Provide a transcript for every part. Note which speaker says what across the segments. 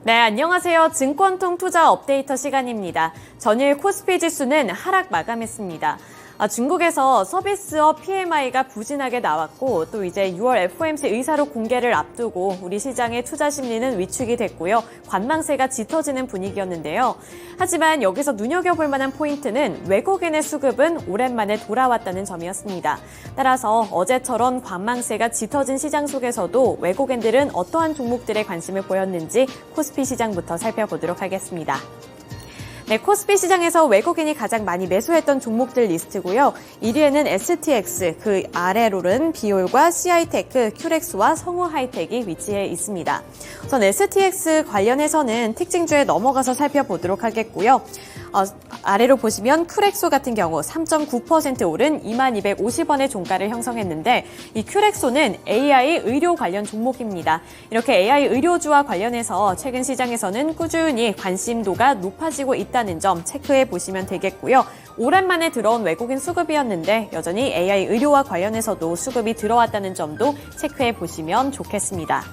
Speaker 1: 네, 안녕하세요. 증권통 투자 업데이터 시간입니다. 전일 코스피 지수는 하락 마감했습니다. 중국에서 서비스업 PMI가 부진하게 나왔고 또 이제 6월 FOMC 의사록 공개를 앞두고 우리 시장의 투자 심리는 위축이 됐고요. 관망세가 짙어지는 분위기였는데요. 하지만 여기서 눈여겨볼 만한 포인트는 외국인의 수급은 오랜만에 돌아왔다는 점이었습니다. 따라서 어제처럼 관망세가 짙어진 시장 속에서도 외국인들은 어떠한 종목들에 관심을 보였는지 코스피 시장부터 살펴보도록 하겠습니다. 네, 코스피 시장에서 외국인이 가장 많이 매수했던 종목들 리스트고요. 1위에는 STX, 그 아래로는 비올과 CI테크, 큐렉스와 성우하이텍이 위치해 있습니다. 우선 STX 관련해서는 특징주에 넘어가서 살펴보도록 하겠고요. 아래로 보시면 큐렉소 같은 경우 3.9% 오른 2250원의 종가를 형성했는데 이 큐렉소는 AI 의료 관련 종목입니다. 이렇게 AI 의료주와 관련해서 최근 시장에서는 꾸준히 관심도가 높아지고 있다는 점 체크해 보시면 되겠고요. 오랜만에 들어온 외국인 수급이었는데 여전히 AI 의료와 관련해서도 수급이 들어왔다는 점도 체크해 보시면 좋겠습니다.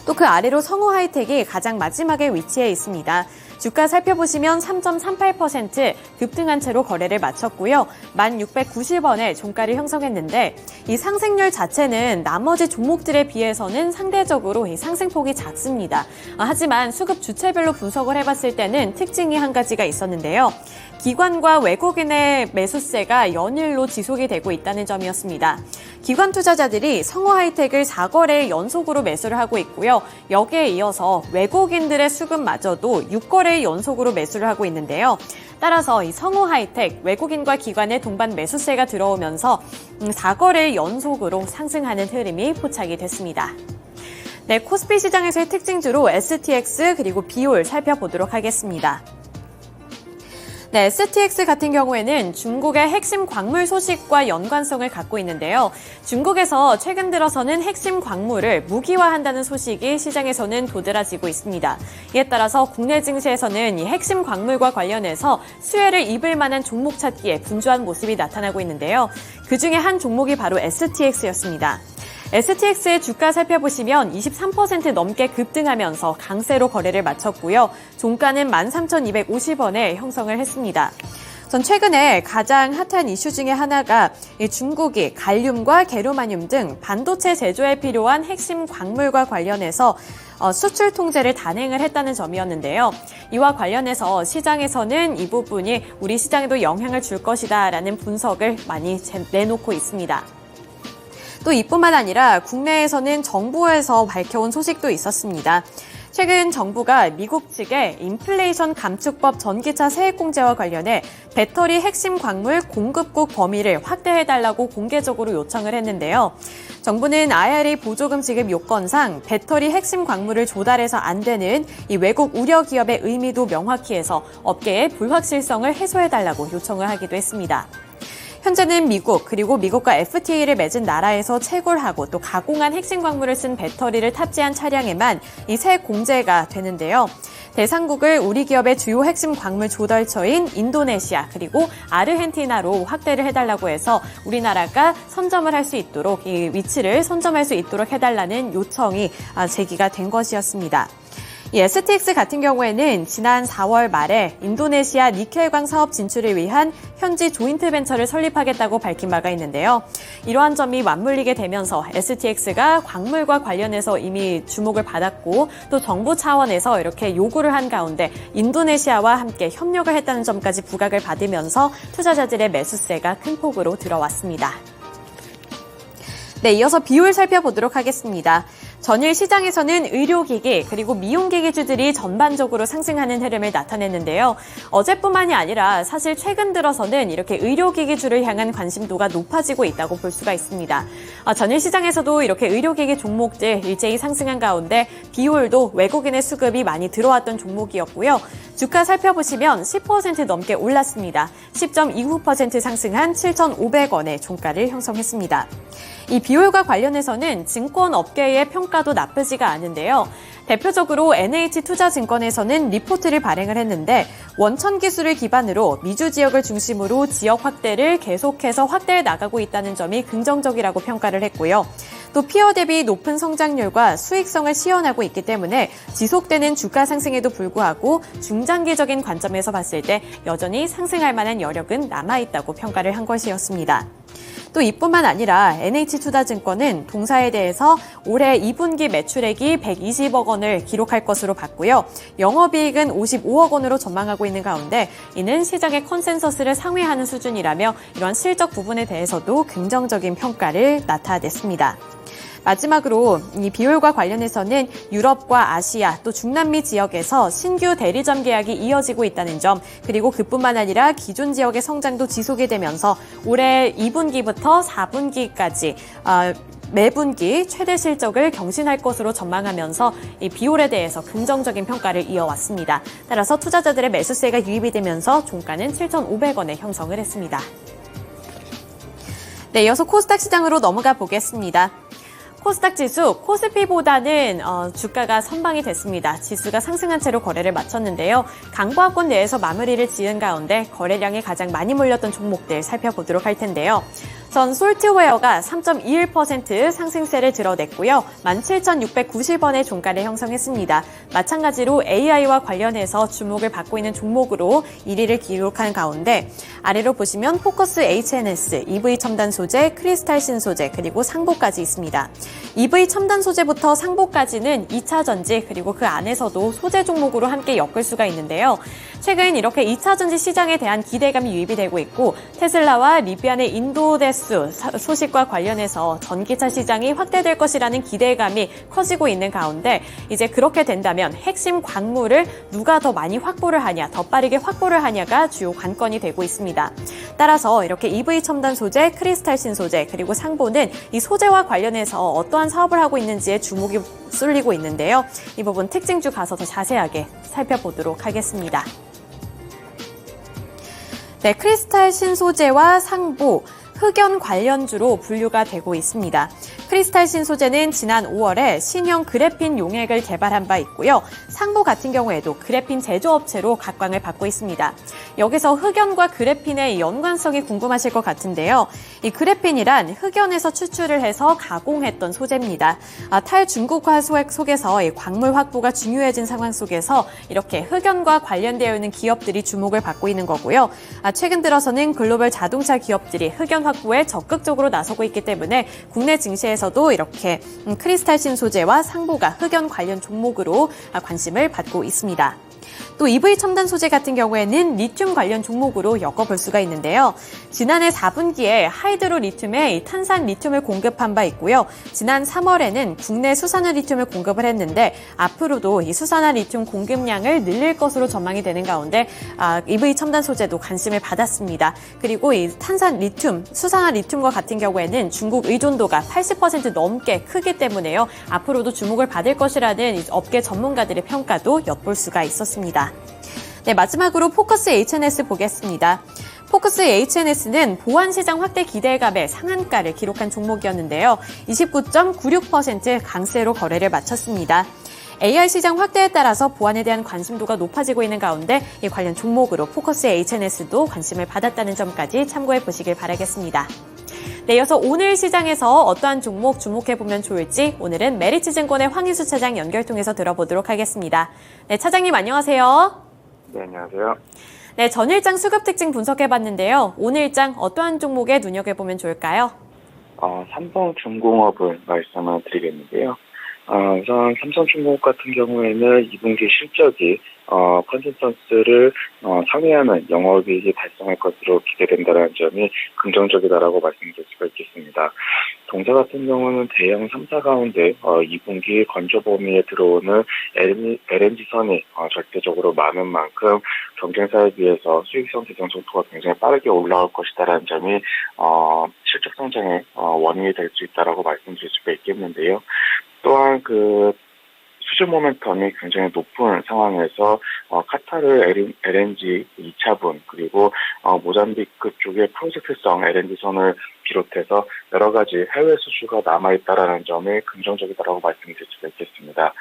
Speaker 1: 또 그 아래로 성우하이텍이 가장 마지막에 위치해 있습니다. 주가 살펴보시면 3.38% 급등한 채로 거래를 마쳤고요. 1,690원의 종가를 형성했는데 이 상승률 자체는 나머지 종목들에 비해서는 상대적으로 이 상승폭이 작습니다. 하지만 수급 주체별로 분석을 해봤을 때는 특징이 한 가지가 있었는데요. 기관과 외국인의 매수세가 연일로 지속이 되고 있다는 점이었습니다. 기관 투자자들이 성우하이텍을 4거래 연속으로 매수를 하고 있고요. 여기에 이어서 외국인들의 수급마저도 6거래 연속으로 매수를 하고 있는데요. 따라서 이 성우하이텍 외국인과 기관의 동반 매수세가 들어오면서 4거래 연속으로 상승하는 흐름이 포착이 됐습니다. 네, 코스피 시장에서의 특징주로 STX 그리고 비올 살펴보도록 하겠습니다. 네, STX 같은 경우에는 중국의 핵심 광물 소식과 연관성을 갖고 있는데요. 중국에서 최근 들어서는 핵심 광물을 무기화한다는 소식이 시장에서는 도드라지고 있습니다. 이에 따라서 국내 증시에서는 이 핵심 광물과 관련해서 수혜를 입을 만한 종목 찾기에 분주한 모습이 나타나고 있는데요. 그중에 한 종목이 바로 STX였습니다. STX의 주가 살펴보시면 23% 넘게 급등하면서 강세로 거래를 마쳤고요. 종가는 13,250원에 형성을 했습니다. 전 최근에 가장 핫한 이슈 중에 하나가 중국이 갈륨과 게르마늄 등 반도체 제조에 필요한 핵심 광물과 관련해서 수출 통제를 단행을 했다는 점이었는데요. 이와 관련해서 시장에서는 이 부분이 우리 시장에도 영향을 줄 것이다라는 분석을 많이 내놓고 있습니다. 또 이뿐만 아니라 국내에서는 정부에서 밝혀온 소식도 있었습니다. 최근 정부가 미국 측에 인플레이션 감축법 전기차 세액공제와 관련해 배터리 핵심 광물 공급국 범위를 확대해달라고 공개적으로 요청을 했는데요. 정부는 IRA 보조금 지급 요건상 배터리 핵심 광물을 조달해서 안 되는 이 외국 우려 기업의 의미도 명확히 해서 업계의 불확실성을 해소해달라고 요청을 하기도 했습니다. 현재는 미국 그리고 미국과 FTA를 맺은 나라에서 채굴하고 또 가공한 핵심 광물을 쓴 배터리를 탑재한 차량에만 이 세액 공제가 되는데요. 대상국을 우리 기업의 주요 핵심 광물 조달처인 인도네시아 그리고 아르헨티나로 확대를 해달라고 해서 우리나라가 선점을 할 수 있도록 이 위치를 선점할 수 있도록 해달라는 요청이 제기가 된 것이었습니다. 이 STX 같은 경우에는 지난 4월 말에 인도네시아 니켈광 사업 진출을 위한 현지 조인트 벤처를 설립하겠다고 밝힌 바가 있는데요. 이러한 점이 맞물리게 되면서 STX가 광물과 관련해서 이미 주목을 받았고 또 정부 차원에서 이렇게 요구를 한 가운데 인도네시아와 함께 협력을 했다는 점까지 부각을 받으면서 투자자들의 매수세가 큰 폭으로 들어왔습니다. 네, 이어서 비율 살펴보도록 하겠습니다. 전일 시장에서는 의료기기 그리고 미용기기주들이 전반적으로 상승하는 흐름을 나타냈는데요. 어제뿐만이 아니라 사실 최근 들어서는 이렇게 의료기기주를 향한 관심도가 높아지고 있다고 볼 수가 있습니다. 전일 시장에서도 이렇게 의료기기 종목들 일제히 상승한 가운데 비율도 외국인의 수급이 많이 들어왔던 종목이었고요. 주가 살펴보시면 10% 넘게 올랐습니다. 10.29% 상승한 7,500원의 종가를 형성했습니다. 이 비율과 관련해서는 증권업계의 평가도 나쁘지가 않은데요. 대표적으로 NH투자증권에서는 리포트를 발행을 했는데 원천 기술을 기반으로 미주 지역을 중심으로 지역 확대를 계속해서 확대해 나가고 있다는 점이 긍정적이라고 평가를 했고요. 또 피어 대비 높은 성장률과 수익성을 시현하고 있기 때문에 지속되는 주가 상승에도 불구하고 중장기적인 관점에서 봤을 때 여전히 상승할 만한 여력은 남아있다고 평가를 한 것이었습니다. 또 이뿐만 아니라 NH투자증권은 동사에 대해서 올해 2분기 매출액이 120억 원을 기록할 것으로 봤고요. 영업이익은 55억 원으로 전망하고 있는 가운데 이는 시장의 컨센서스를 상회하는 수준이라며 이러한 실적 부분에 대해서도 긍정적인 평가를 나타냈습니다. 마지막으로 이 비율과 관련해서는 유럽과 아시아 또 중남미 지역에서 신규 대리점 계약이 이어지고 있다는 점, 그리고 그뿐만 아니라 기존 지역의 성장도 지속이 되면서 올해 2분기부터 4분기까지 매분기 최대 실적을 경신할 것으로 전망하면서 이 비율에 대해서 긍정적인 평가를 이어왔습니다. 따라서 투자자들의 매수세가 유입이 되면서 종가는 7,500원에 형성을 했습니다. 네, 이어서 코스닥 시장으로 넘어가 보겠습니다. 코스닥 지수, 코스피보다는 주가가 선방이 됐습니다. 지수가 상승한 채로 거래를 마쳤는데요. 강보합권 내에서 마무리를 지은 가운데 거래량이 가장 많이 몰렸던 종목들 살펴보도록 할 텐데요. 전 솔트웨어가 3.21% 상승세를 드러냈고요. 17,690원의 종가를 형성했습니다. 마찬가지로 AI와 관련해서 주목을 받고 있는 종목으로 1위를 기록한 가운데 아래로 보시면 포커스 HNS, EV 첨단 소재, 크리스탈 신소재, 그리고 상보까지 있습니다. EV 첨단 소재부터 상보까지는 2차 전지 그리고 그 안에서도 소재 종목으로 함께 엮을 수가 있는데요. 최근 이렇게 2차 전지 시장에 대한 기대감이 유입이 되고 있고 테슬라와 리비안의 인도대수 소식과 관련해서 전기차 시장이 확대될 것이라는 기대감이 커지고 있는 가운데 이제 그렇게 된다면 핵심 광물을 누가 더 많이 확보를 하냐, 더 빠르게 확보를 하냐가 주요 관건이 되고 있습니다. 따라서 이렇게 EV 첨단 소재, 크리스탈 신소재, 그리고 상보는 이 소재와 관련해서 어떠한 사업을 하고 있는지에 주목이 쏠리고 있는데요. 이 부분 특징주 가서 더 자세하게 살펴보도록 하겠습니다. 네, 크리스탈 신소재와 상보, 흑연 관련주로 분류가 되고 있습니다. 크리스탈 신소재는 지난 5월에 신형 그래핀 용액을 개발한 바 있고요. 상보 같은 경우에도 그래핀 제조업체로 각광을 받고 있습니다. 여기서 흑연과 그래핀의 연관성이 궁금하실 것 같은데요. 이 그래핀이란 흑연에서 추출을 해서 가공했던 소재입니다. 탈중국화 속에서 이 광물 확보가 중요해진 상황 속에서 이렇게 흑연과 관련되어 있는 기업들이 주목을 받고 있는 거고요. 최근 들어서는 글로벌 자동차 기업들이 흑연 확보에 적극적으로 나서고 있기 때문에 국내 증시에서도 이렇게 크리스탈 신소재와 상보가 흑연 관련 종목으로 관심을 받고 있습니다. 또 EV 첨단 소재 같은 경우에는 리튬 관련 종목으로 엮어볼 수가 있는데요. 지난해 4분기에 하이드로 리튬에 탄산 리튬을 공급한 바 있고요. 지난 3월에는 국내 수산화 리튬을 공급을 했는데 앞으로도 이 수산화 리튬 공급량을 늘릴 것으로 전망이 되는 가운데 EV 첨단 소재도 관심을 받았습니다. 그리고 이 탄산 리튬, 수산화 리튬과 같은 경우에는 중국 의존도가 80% 넘게 크기 때문에요. 앞으로도 주목을 받을 것이라는 업계 전문가들의 평가도 엿볼 수가 있었습니다. 네, 마지막으로 포커스 HNS 보겠습니다. 포커스 HNS는 보안시장 확대 기대감에 상한가를 기록한 종목이었는데요. 29.96% 강세로 거래를 마쳤습니다. AI 시장 확대에 따라서 보안에 대한 관심도가 높아지고 있는 가운데 이 관련 종목으로 포커스 HNS도 관심을 받았다는 점까지 참고해 보시길 바라겠습니다. 네, 이어서 오늘 시장에서 어떠한 종목 주목해보면 좋을지 오늘은 메리츠증권의 황희수 차장 연결 통해서 들어보도록 하겠습니다. 네, 차장님 안녕하세요.
Speaker 2: 네, 안녕하세요.
Speaker 1: 네, 전일장 수급 특징 분석해봤는데요. 오늘장 어떠한 종목에 눈여겨보면 좋을까요?
Speaker 2: 삼성중공업을 말씀을 드리겠는데요. 우선 삼성중공업 같은 경우에는 2분기 실적이 컨센서스를 상회하는 영업이익이 달성할 것으로 기대된다는 점이 긍정적이다라고 말씀드릴 수가 있겠습니다. 동사 같은 경우는 대형 3사 가운데 2분기 건조 범위에 들어오는 LNG선이 절대적으로 많은 만큼 경쟁사에 비해서 수익성 개선 속도가 굉장히 빠르게 올라올 것이다라는 점이 실적 성장의 원인이 될 수 있다라고 말씀드릴 수가 있겠는데요. 또한 수주 모멘텀이 굉장히 높은 상황에서 카타르 LNG 2차분 그리고 모잠비크 쪽의 프로젝트성 LNG선을 비롯해서 여러 가지 해외 수주가 남아있다라는 점이 긍정적이다라고 말씀드릴 수가 있겠습니다.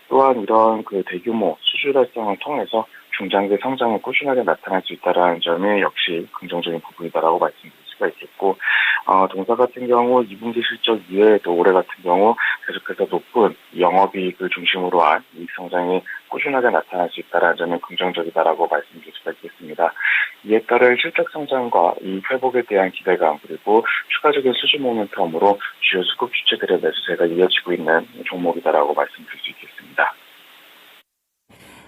Speaker 2: 또한 이런 대규모 수주 달성을 통해서 중장기 성장이 꾸준하게 나타날 수 있다는 점이 역시 긍정적인 부분이다라고 말씀드릴 수가 수가 있겠고, 동사 같은 경우 2분기 실적 이외에도 올해 같은 경우 계속해서 높은 영업이익을 중심으로 한 이익 성장이 꾸준하게 나타날 수 있다는 점은 긍정적이다라고 말씀드릴 수가 있겠습니다. 이에 따른 실적 성장과 이익 회복에 대한 기대감 그리고 추가적인 수주 모멘텀으로 주요 수급 주체들의 매수세가 이어지고 있는 종목이다라고 말씀드릴 수 있겠습니다.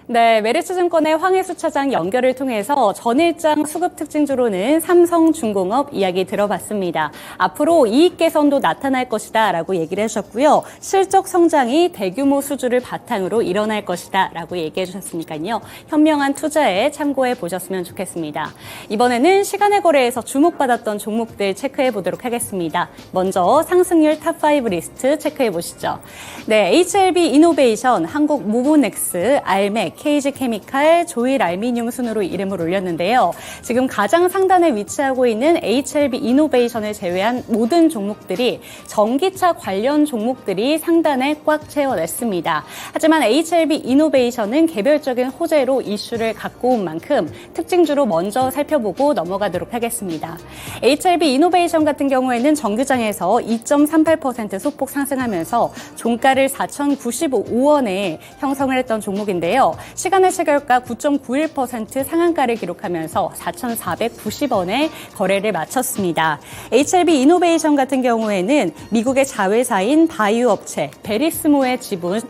Speaker 3: 네, 메리츠증권의 황혜수 차장 연결을 통해서 전일장 수급 특징주로는 삼성중공업 이야기 들어봤습니다. 앞으로 이익 개선도 나타날 것이다 라고 얘기를 해주셨고요. 실적 성장이 대규모 수주를 바탕으로 일어날 것이다 라고 얘기해 주셨으니까요. 현명한 투자에 참고해 보셨으면 좋겠습니다. 이번에는 시간의 거래에서 주목받았던 종목들 체크해 보도록 하겠습니다. 먼저 상승률 탑5 리스트 체크해 보시죠. 네, HLB 이노베이션, 한국모브넥스, 알맥, KG케미칼, 조일알미늄 순으로 이름을 올렸는데요. 지금 가장 상단에 위치하고 있는 HLB 이노베이션을 제외한 모든 종목들이 전기차 관련 종목들이 상단에 꽉 채워냈습니다. 하지만 HLB 이노베이션은 개별적인 호재로 이슈를 갖고 온 만큼 특징주로 먼저 살펴보고 넘어가도록 하겠습니다. HLB 이노베이션 같은 경우에는 정규장에서 2.38% 소폭 상승하면서 종가를 4,095원에 형성을 했던 종목인데요. 시간의 체결가 9.91% 상한가를 기록하면서 4,490원에 거래를 마쳤습니다. HLB 이노베이션 같은 경우에는 미국의 자회사인 바이오 업체 베리스모의 지분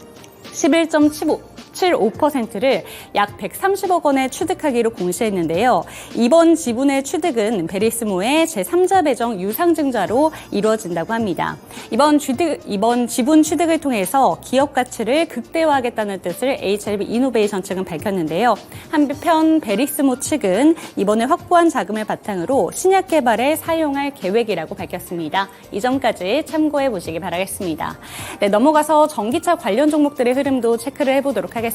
Speaker 3: 11.75%를 약 130억 원에 취득하기로 공시했는데요. 이번 지분의 취득은 베리스모의 제3자 배정 유상증자로 이루어진다고 합니다. 이번 지분 취득을 통해서 기업 가치를 극대화하겠다는 뜻을 HLB 이노베이션 측은 밝혔는데요. 한편 베리스모 측은 이번에 확보한 자금을 바탕으로 신약 개발에 사용할 계획이라고 밝혔습니다. 이 점까지 참고해 보시기 바라겠습니다. 네, 넘어가서 전기차 관련 종목들의 흐름도 체크를 해보도록 하겠습니다.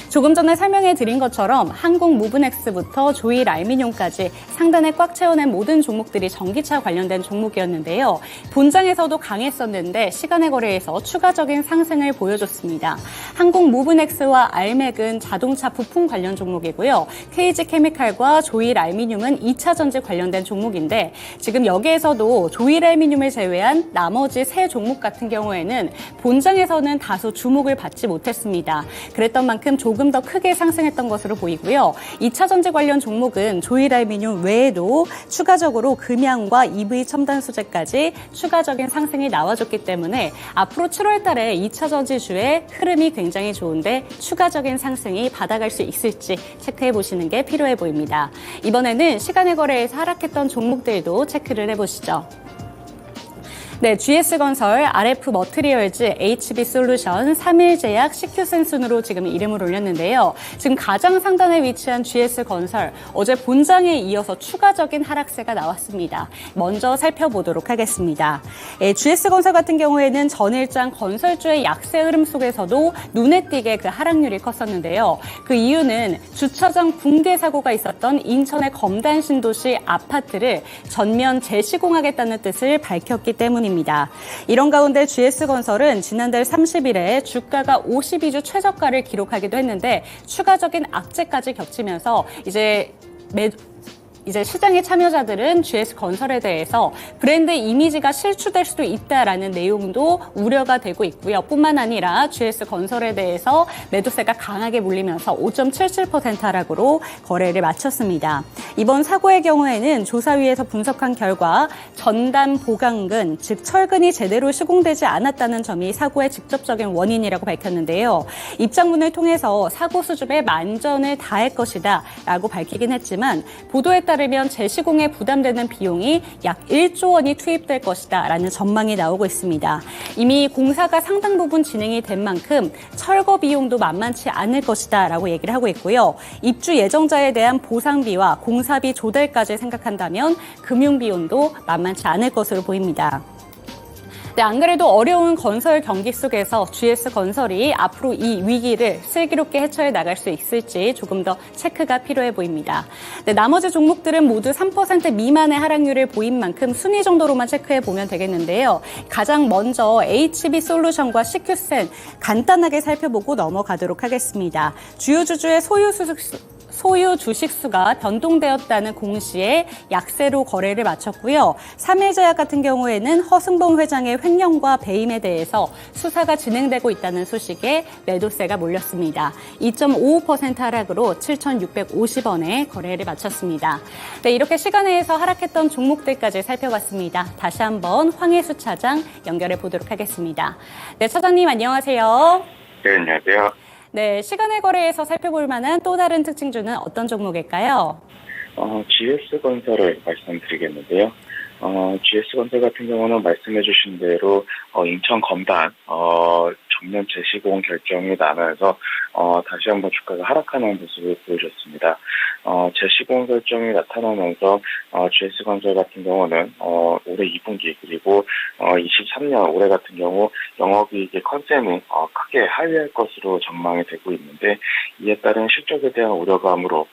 Speaker 3: 조금 전에 설명해 드린 것처럼 한국모브넥스부터 조일알미늄까지 상단에 꽉 채워낸 모든 종목들이 전기차 관련된 종목이었는데요. 본장에서도 강했었는데 시간의 거래에서 추가적인 상승을 보여줬습니다. 한국모브넥스와 알맥은 자동차 부품 관련 종목이고요. KG케미칼과 조일알미늄은 2차 전지 관련된 종목인데 지금 여기에서도 조일알미늄을 제외한 나머지 세 종목 같은 경우에는 본장에서는 다소 주목을 받지 못했습니다. 그랬던 만큼 조금 더 크게 상승했던 것으로 보이고요. 2차 전지 관련 종목은 조일알미늄 외에도 추가적으로 금양과 EV 첨단 소재까지 추가적인 상승이 나와줬기 때문에 앞으로 7월 달에 2차 전지주의 흐름이 굉장히 좋은데 추가적인 상승이 받아갈 수 있을지 체크해 보시는 게 필요해 보입니다. 이번에는 시간의 거래에서 하락했던 종목들도 체크를 해보시죠. 네, GS건설, RF머트리얼즈, HB솔루션, 3일제약, CQ센 순으로 지금 이름을 올렸는데요. 지금 가장 상단에 위치한 GS건설, 어제 본장에 이어서 추가적인 하락세가 나왔습니다. 먼저 살펴보도록 하겠습니다. GS건설 같은 경우에는 전일장 건설주의 약세 흐름 속에서도 눈에 띄게 그 하락률이 컸었는데요. 그 이유는 주차장 붕괴 사고가 있었던 인천의 검단 신도시 아파트를 전면 재시공하겠다는 뜻을 밝혔기 때문입니다. 이런 가운데 GS건설은 지난달 30일에 주가가 52주 최저가를 기록하기도 했는데 추가적인 악재까지 겹치면서 이제 시장의 참여자들은 GS건설에 대해서 브랜드 이미지가 실추될 수도 있다라는 내용도 우려가 되고 있고요. 뿐만 아니라 GS건설에 대해서 매도세가 강하게 몰리면서 5.77% 하락으로 거래를 마쳤습니다. 이번 사고의 경우에는 조사위에서 분석한 결과 전담 보강근, 즉 철근이 제대로 시공되지 않았다는 점이 사고의 직접적인 원인이라고 밝혔는데요. 입장문을 통해서 사고 수습에 만전을 다할 것이다 라고 밝히긴 했지만 보도에 따르면 재시공에 부담되는 비용이 약 1조 원이 투입될 것이다 라는 전망이 나오고 있습니다. 이미 공사가 상당 부분 진행이 된 만큼 철거 비용도 만만치 않을 것이다 라고 얘기를 하고 있고요. 입주 예정자에 대한 보상비와 공사비 조달까지 생각한다면 금융비용도 만만치 않을 것으로 보입니다. 네, 안 그래도 어려운 건설 경기 속에서 GS건설이 앞으로 이 위기를 슬기롭게 헤쳐해 나갈 수 있을지 조금 더 체크가 필요해 보입니다. 네, 나머지 종목들은 모두 3% 미만의 하락률을 보인 만큼 순위 정도로만 체크해 보면 되겠는데요. 가장 먼저 HB솔루션과 CQ센 간단하게 살펴보고 넘어가도록 하겠습니다. 주요 주주의 소유 주식수가 변동되었다는 공시에 약세로 거래를 마쳤고요. 삼일제약 같은 경우에는 허승봉 회장의 횡령과 배임에 대해서 수사가 진행되고 있다는 소식에 매도세가 몰렸습니다. 2.55% 하락으로 7,650원에 거래를 마쳤습니다. 네, 이렇게 시간에서 하락했던 종목들까지 살펴봤습니다. 다시 한번 황혜수 차장 연결해 보도록 하겠습니다. 네, 차장님 안녕하세요.
Speaker 2: 네, 안녕하세요.
Speaker 3: 네, 시간의 거래에서 살펴볼 만한 또 다른 특징주는 어떤 종목일까요?
Speaker 2: GS건설을 말씀드리겠는데요. GS건설 같은 경우는 말씀해주신 대로 인천 검단 정면 재시공 결정이 나면서 다시 한번 주가가 하락하는 모습을 보여줬습니다. 재시공 결정이 나타나면서 GS건설 같은 경우는 올해 2분기 그리고 23년 올해 같은 경우 영업이익의 컨센이 크게 하회할 것으로 전망이 되고 있는데 이에 따른 실적에 대한 우려감으로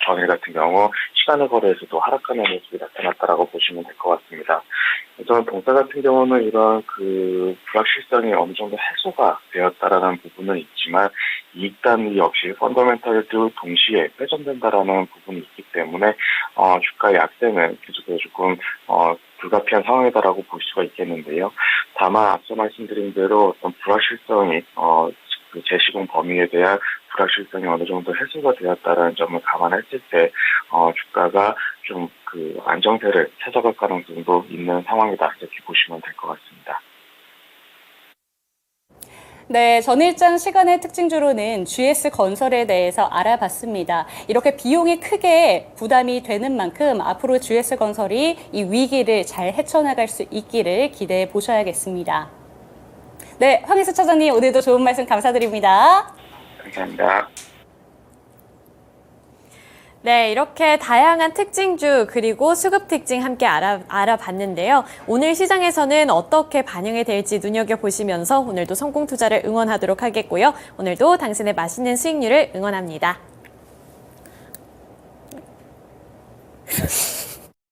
Speaker 2: 전일 같은 경우 시간의 거래에서도 하락하는 모습이 나타났다라고 보시면 될 것 같습니다. 그래서 동사 같은 경우는 이런 불확실성이 어느 정도 해소가 되었다라는 부분은 있지만 이익 단위 역시 펀더멘탈도 동시에 훼손된다라는 부분이 있기 때문에 주가 약세는 계속해서 조금 불가피한 상황이다라고 볼 수가 있겠는데요. 다만 앞서 말씀드린 대로 어떤 불확실성이 재시공 범위에 대한 불확실성이 어느 정도 해소가 되었다는 점을 감안했을 때 주가가 좀 안정세를 찾아갈 가능성도 있는 상황이다 이렇게 보시면 될 것 같습니다.
Speaker 3: 네, 전일장 시간의 특징주로는 GS건설에 대해서 알아봤습니다. 이렇게 비용이 크게 부담이 되는 만큼 앞으로 GS건설이 이 위기를 잘 헤쳐나갈 수 있기를 기대해 보셔야겠습니다. 네, 황희수 차장님 오늘도 좋은 말씀 감사드립니다.
Speaker 2: 감사합니다.
Speaker 1: 네, 이렇게 다양한 특징주 그리고 수급 특징 함께 알아봤는데요. 오늘 시장에서는 어떻게 반영이 될지 눈여겨보시면서 오늘도 성공 투자를 응원하도록 하겠고요. 오늘도 당신의 맛있는 수익률을 응원합니다.